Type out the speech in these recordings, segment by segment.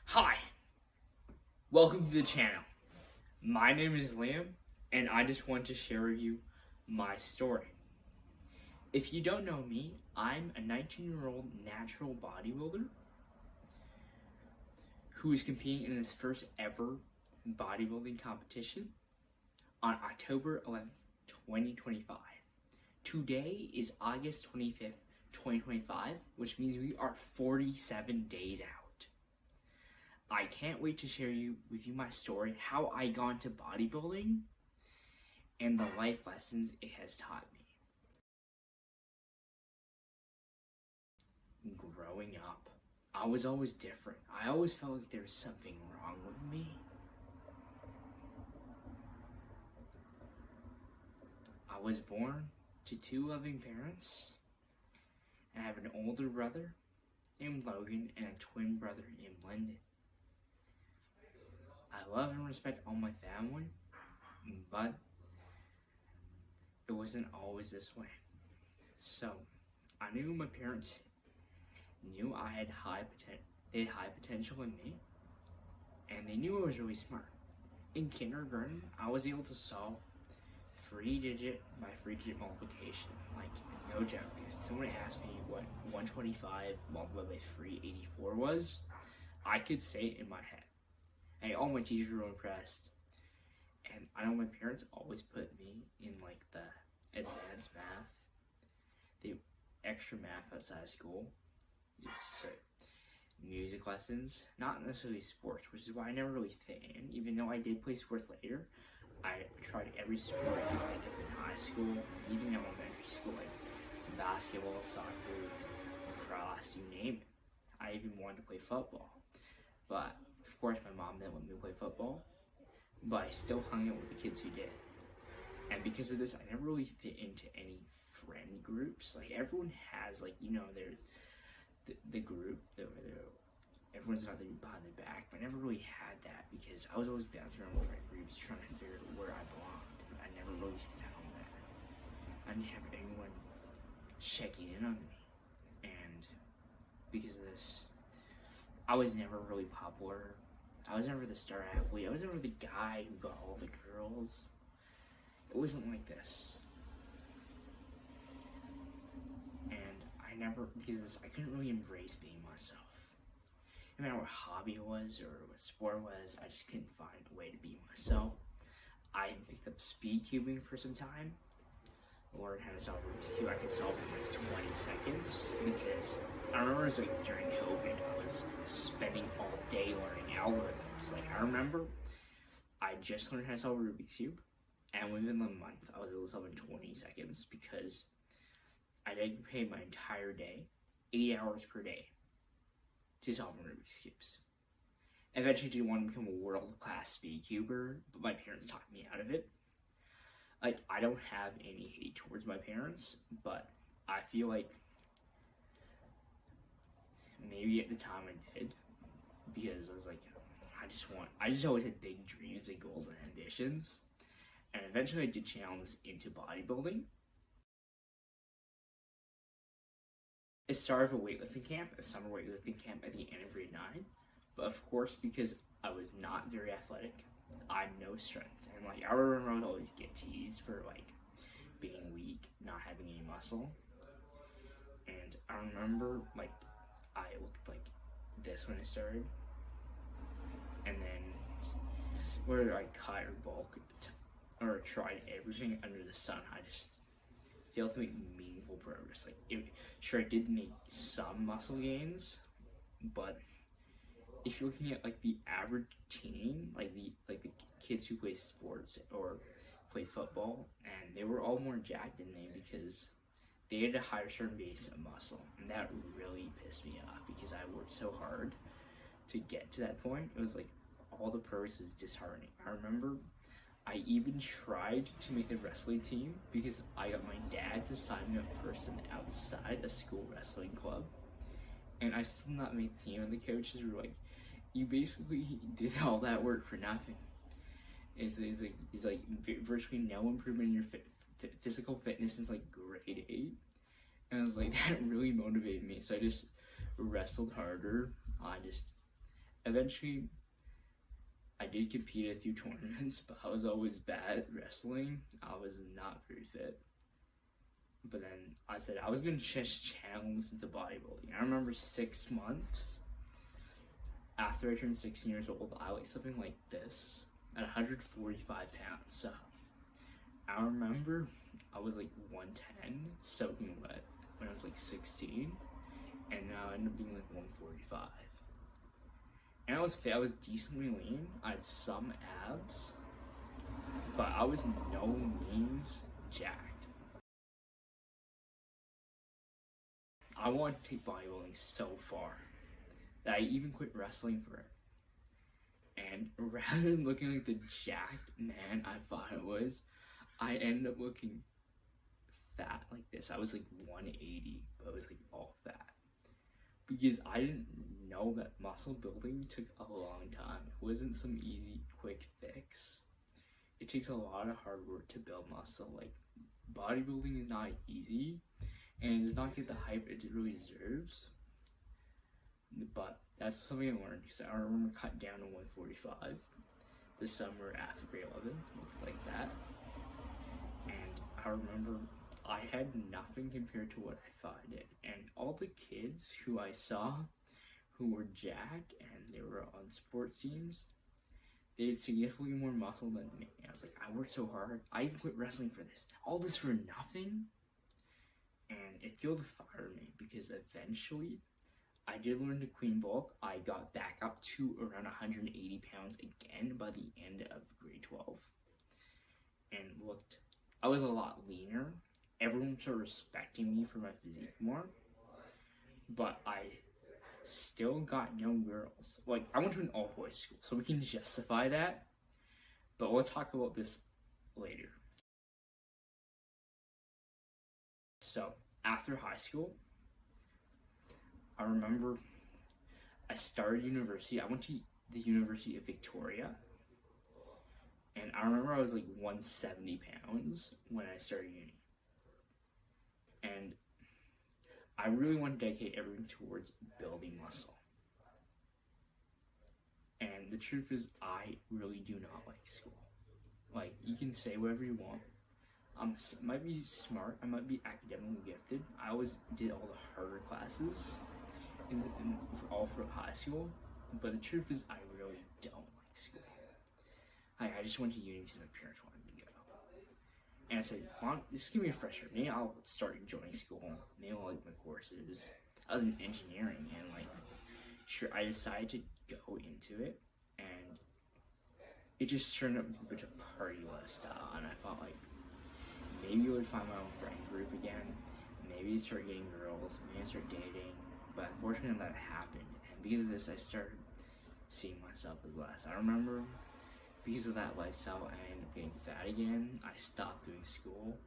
Hi, welcome to the channel. My name is Liam, and I just want to share with you my story. If you don't know me, I'm a 19-year-old natural bodybuilder who is competing in his first ever bodybuilding competition on October 11th, 2025. Today is August 25th, 2025, which means we are 47 days out. I can't wait to share with you my story, how I got into bodybuilding, and the life lessons it has taught me. Growing up, I was always different. I always felt like there was something wrong with me. I was born to two loving parents, and I have an older brother named Logan and a twin brother named Lyndon. I love and respect all my family, but it wasn't always this way. So, I knew my parents knew I had high potential in me, and they knew I was really smart. In kindergarten, I was able to solve three digit multiplication. Like, no joke. If someone asked me what 125 multiplied by 384 was, I could say it in my head. And all my teachers were impressed. And I know my parents always put me in like the advanced math, the extra math outside of school. So, music lessons, not necessarily sports, which is why I never really fit in. Even though I did play sports later, I tried every sport I could think of in high school, even in elementary school, like basketball, soccer, lacrosse, you name it. I even wanted to play football. But, of course, my mom didn't let me play football. But I still hung out with the kids who did. And because of this, I never really fit into any friend groups. Like, everyone has, like, you know, the group, everyone's got the group behind their back. But I never really had that because I was always bouncing around with friend groups trying to figure out where I belonged. But I never really found that. I didn't have anyone checking in on me. And because of this, I was never really popular. I was never the star athlete. I was never the guy who got all the girls. It wasn't like this. And I never, because of this, I couldn't really embrace being myself. No matter what hobby it was or what sport it was, I just couldn't find a way to be myself. I picked up speed cubing for some time. Learned how to solve Rubik's Cube. I could solve it in like 20 seconds because I remember it was like during COVID, I was spending all day learning algorithms. Like, I remember I just learned how to solve Rubik's Cube, and within a month, I was able to solve it in 20 seconds because I dedicated my entire day, 8 hours per day, to solving Rubik's Cubes. Eventually, I did want to become a world-class speed cuber, but my parents talked me out of it. Like, I don't have any hate towards my parents, but I feel like maybe at the time I did, because I was like, I just always had big dreams, big goals, and ambitions, and eventually I did channel this into bodybuilding. It started with a weightlifting camp, a summer weightlifting camp at the end of grade 9, but of course, because I was not very athletic, I had no strength. And like, I remember I would always get teased for like being weak, not having any muscle. And I remember like I looked like this when I started. And then whether I cut or bulk or tried everything under the sun, I just failed to make meaningful progress. Like, sure, I did make some muscle gains, but if you're looking at like the average teen, like the kids who play sports or play football, and they were all more jacked than me because they had a higher certain base of muscle, and that really pissed me off because I worked so hard to get to that point. It was like all the progress was disheartening. I remember I even tried to make a wrestling team because I got my dad to sign me up first and outside a school wrestling club, and I still not made the team. And the coaches were like, "You basically did all that work for nothing." It's like virtually no improvement in your physical fitness since like grade 8, and I was like, that really motivated me. So I just wrestled harder. eventually I did compete at a few tournaments, but I was always bad at wrestling. I was not very fit. But then I said I was going to just channel this into bodybuilding. I remember 6 months after I turned 16 years old, I weighed something like this at 145 pounds. So I remember I was like 110, soaking wet when I was like 16, and now I ended up being like 145. And I was fit, I was decently lean, I had some abs, but I was no means jacked. I wanted to take bodybuilding so far that I even quit wrestling for it. And rather than looking like the jacked man I thought I was, I ended up looking fat like this. I was like 180, but it was like all fat. Because I didn't know that muscle building took a long time. It wasn't some easy, quick fix. It takes a lot of hard work to build muscle. Like, bodybuilding is not easy, and it does not get the hype it really deserves. But that's something I learned, because I remember cutting down to 145 the summer after grade 11, looked like that. And I remember I had nothing compared to what I thought I did. And all the kids who I saw who were jacked and they were on sports teams, they had significantly more muscle than me. And I was like, I worked so hard. I even quit wrestling for this. All this for nothing? And it fueled the fire in me, because eventually I did learn to clean bulk. I got back up to around 180 pounds again by the end of grade 12. And I was a lot leaner. Everyone started respecting me for my physique more. But I still got no girls. Like, I went to an all-boys school, so we can justify that. But we'll talk about this later. So, after high school, I remember I started university. I went to the University of Victoria. And I remember I was like 170 pounds when I started uni. And I really want to dedicate everything towards building muscle. And the truth is, I really do not like school. Like, you can say whatever you want. I might be smart, I might be academically gifted. I always did all the harder classes, all for high school. But the truth is, I really don't like school. Like, I just went to uni because my parents wanted me to go. And I said, well, just give me a fresher. Maybe I'll start enjoying school. Maybe I'll like my courses. I was in engineering, and like, sure, I decided to go into it, and it just turned up into a party lifestyle. And I thought, like, maybe I would find my own friend group again. Maybe start getting girls. Maybe start dating. But unfortunately, that happened. And because of this, I started seeing myself as less. I remember, because of that lifestyle, I ended up getting fat again. I stopped doing school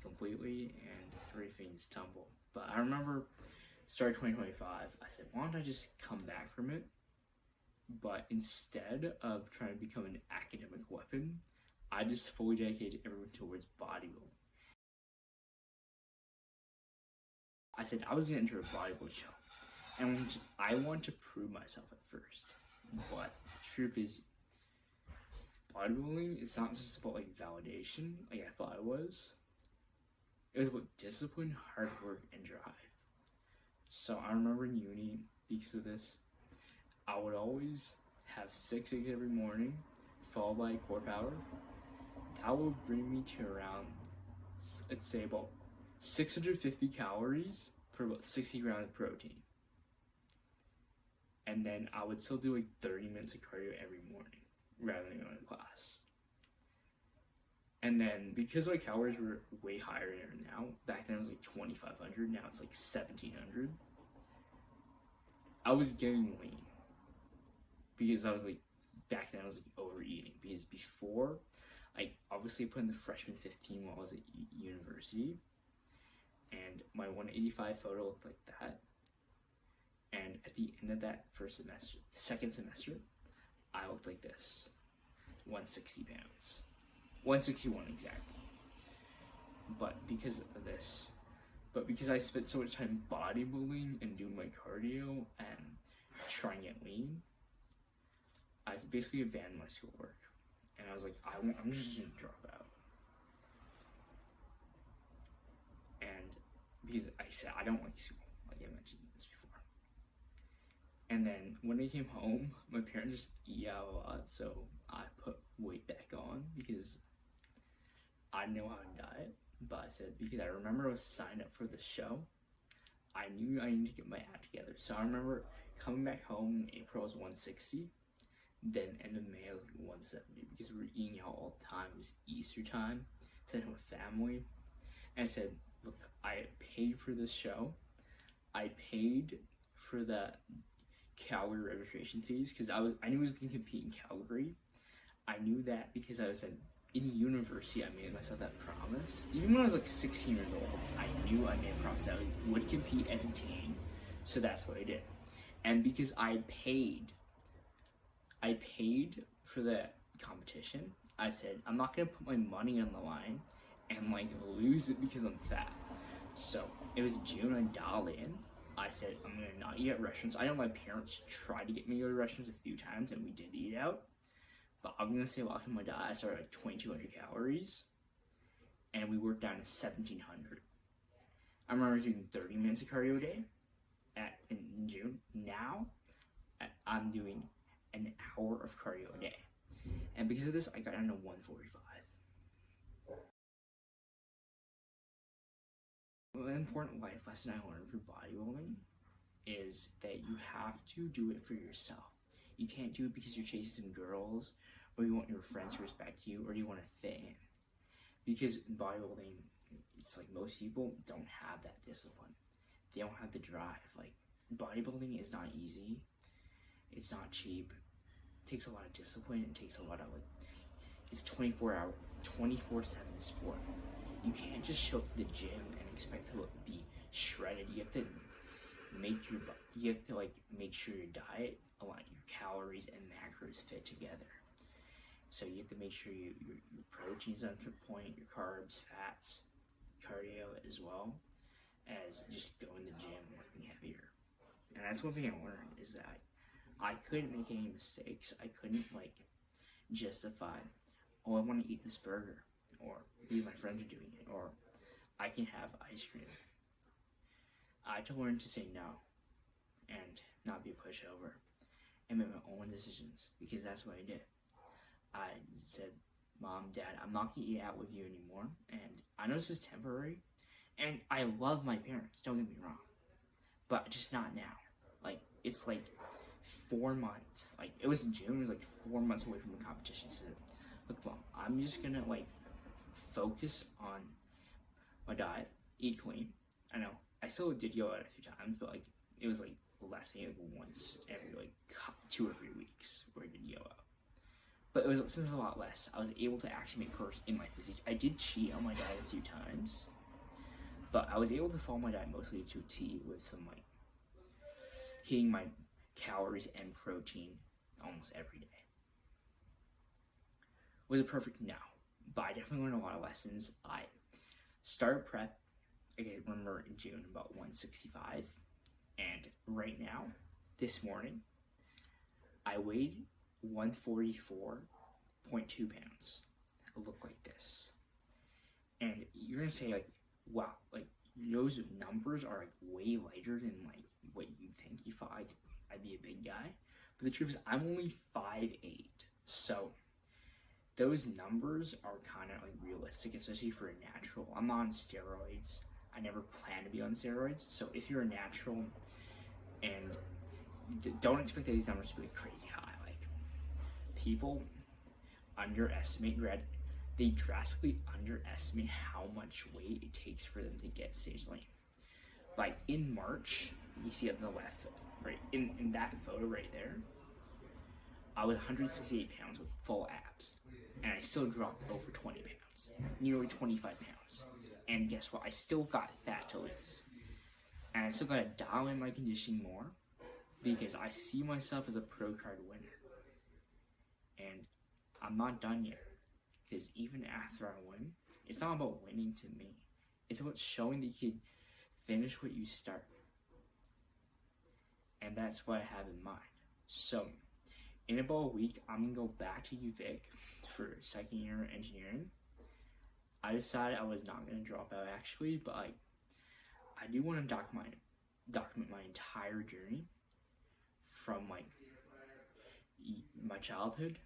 completely, and everything just tumbled. But I remember, started 2025, I said, why don't I just come back from it? But instead of trying to become an academic weapon, I just fully dedicated everyone towards bodybuilding. I said I was going to enter a bodybuilding show, and I want to prove myself at first. But the truth is, bodybuilding, it's not just about like validation like I thought it was. It was about discipline, hard work, and drive. So I remember in uni, because of this, I would always have 6 eggs every morning, followed by a core power. That would bring me to around, let's say, about 650 calories for about 60 grams of protein. And then I would still do like 30 minutes of cardio every morning, rather than going to class. And then, because my calories were way higher than now, back then it was like 2,500, now it's like 1,700. I was getting lean. Because I was like, back then I was like overeating. Because before, I obviously put in the freshman 15 while I was at university. And my 185 photo looked like that. And at the end of that second semester, I looked like this. 160 pounds. 161 exactly. But because I spent so much time bodybuilding and doing my cardio and try and get lean, I basically abandoned my schoolwork. And I was like, I'm just gonna drop out. And because I said, I don't like school, like I mentioned this before. And then when I came home, my parents just eat out a lot, so I put weight back on because I know how to diet. But I said, because I remember I was signed up for the show, I knew I needed to get my act together. So I remember coming back home in April, I was 160. Then end of May, I was like 170 because we were eating out all the time. It was Easter time, sitting with family. And I said, look, I paid for this show. I paid for the Calgary registration fees because I knew I was going to compete in Calgary. I knew that because I was in university, I made myself that promise. Even when I was like 16 years old, I knew I made a promise that I would compete as a teen. So that's what I did. And because I paid for the competition, I said, I'm not going to put my money on the line and like lose it because I'm fat. So it was June, I dialed in. I said, I'm going to not eat at restaurants. I know my parents tried to get me to go to restaurants a few times and we did eat out. But I'm going to say last time my diet, I started at 2,200 calories. And we worked down to 1,700. I remember doing 30 minutes of cardio a day in June. Now, I'm doing an hour of cardio a day. And because of this, I got down to 145. An important life lesson I learned through bodybuilding is that you have to do it for yourself. You can't do it because you're chasing some girls, or you want your friends to respect you, or you want to fit in. Because in bodybuilding, it's like most people don't have that discipline. They don't have the drive. Like, bodybuilding is not easy. It's not cheap. It takes a lot of discipline. It takes a lot of, it's 24/7 sport. You can't just show up to the gym and expect to be shredded. You have to make sure your diet, align your calories and macros fit together. So you have to make sure your protein's on point, your carbs, fats, cardio, as well as just going to the gym and lifting heavier. And that's one thing I learned is that I couldn't make any mistakes. I couldn't justify, oh, I want to eat this burger, or my friends are doing it, or I can have ice cream. I had to learn to say no and not be a pushover and make my own decisions, because that's what I did. I said, Mom, Dad, I'm not going to eat out with you anymore, and I know this is temporary, and I love my parents, don't get me wrong, but just not now. It's 4 months. It was in June, it was 4 months away from the competition. So, look, Mom, I'm just going to focus on my diet, eat clean. I know, I still did yoga a few times, but it was less than once every 2 or 3 weeks where I did yoga. But since it was a lot less, I was able to actually make progress in my physique. I did cheat on my diet a few times, but I was able to follow my diet mostly to a T with some hitting my calories and protein almost every day. Was it perfect? No, but I definitely learned a lot of lessons. I started prep, I remember in June, about 165, and right now, this morning, I weighed 144.2 pounds. I look like this. And you're gonna say wow, those numbers are way lighter than what you think. You thought I'd be a big guy, but the truth is I'm only 5'8", so those numbers are kind of realistic, especially for a natural. I'm not on steroids. I never plan to be on steroids, so if you're a natural, and don't expect these numbers to be crazy high. People underestimate, they drastically underestimate how much weight it takes for them to get stage length. In March, you see on the left, right in that photo right there, I was 168 pounds with full abs, and I still dropped over 20 pounds, nearly 25 pounds. And guess what? I still got fat to lose, and I still got to dial in my conditioning more because I see myself as a pro card winner. And I'm not done yet, because even after I win, it's not about winning to me. It's about showing that you can finish what you start. And and that's what I have in mind. So, in about a week, I'm gonna go back to UVic for second year engineering. I decided I was not gonna drop out actually, but I do want to document my entire journey from like my childhood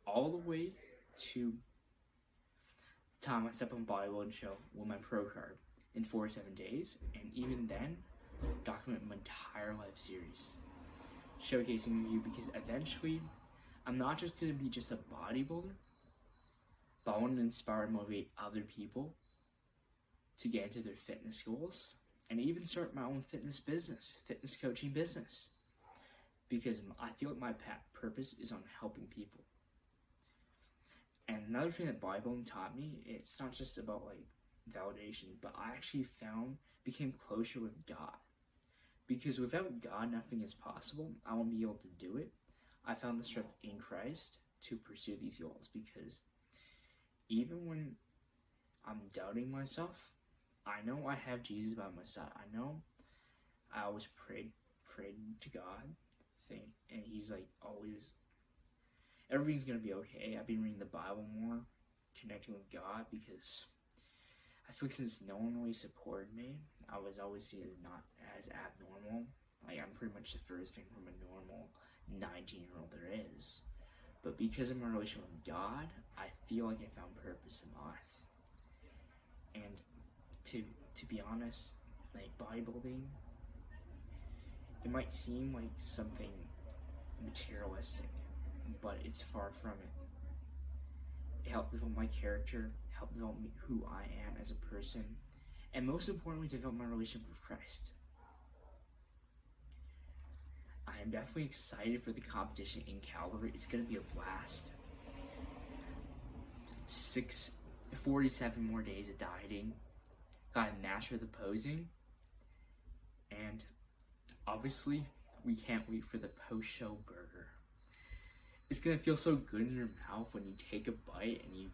all the way to the time I step on bodybuilding show with my pro card in 4 to 7 days, and even then document my entire life series, showcasing you, because eventually I'm not just going to be just a bodybuilder, but I want to inspire and motivate other people to get into their fitness goals and even start my own fitness business, fitness coaching business, because I feel like my purpose is on helping people. And another thing that bodybuilding taught me, it's not just about like validation, but I actually became closer with God. Because without God, nothing is possible. I won't be able to do it. I found the strength in Christ to pursue these goals, because even when I'm doubting myself, I know I have Jesus by my side. I know I always prayed to God, and He's like always, everything's gonna be okay. I've been reading the Bible more, connecting with God, because I feel like since no one really supported me, I was always seen as not as abnormal. Like, I'm pretty much the furthest thing from a normal 19-year-old there is. But because of my relation with God, I feel like I found purpose in life. And to be honest, like bodybuilding, it might seem like something materialistic, but it's far from it. It helped develop my character, helped develop who I am as a person, and most importantly, develop my relationship with Christ. I am definitely excited for the competition in Calgary. It's going to be a blast. 47 more days of dieting. Gotta master the posing. And obviously, we can't wait for the post-show burger. It's gonna feel so good in your mouth when you take a bite and you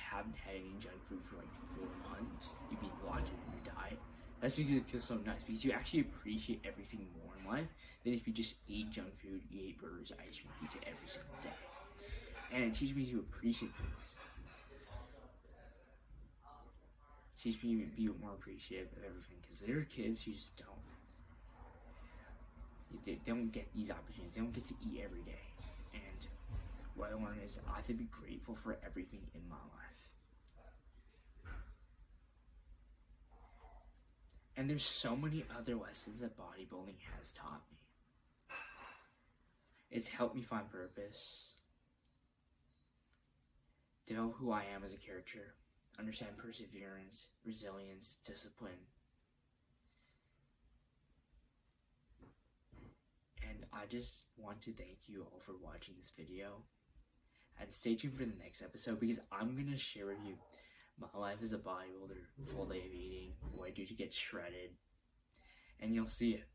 haven't had any junk food for like 4 months. You've been locked in your diet. That's gonna feel so nice, because you actually appreciate everything more in life than if you just ate junk food, you ate burgers, ice cream, pizza every single day. And it teaches me to appreciate things. It teaches me to be more appreciative of everything, because there are kids who just they don't get these opportunities. They don't get to eat every day. And what I learned is I have to be grateful for everything in my life. And there's so many other lessons that bodybuilding has taught me. It's helped me find purpose, develop who I am as a character, understand perseverance, resilience, discipline. And I just want to thank you all for watching this video. And stay tuned for the next episode, because I'm going to share with you my life as a bodybuilder, full day of eating, what I do to get shredded. And you'll see it.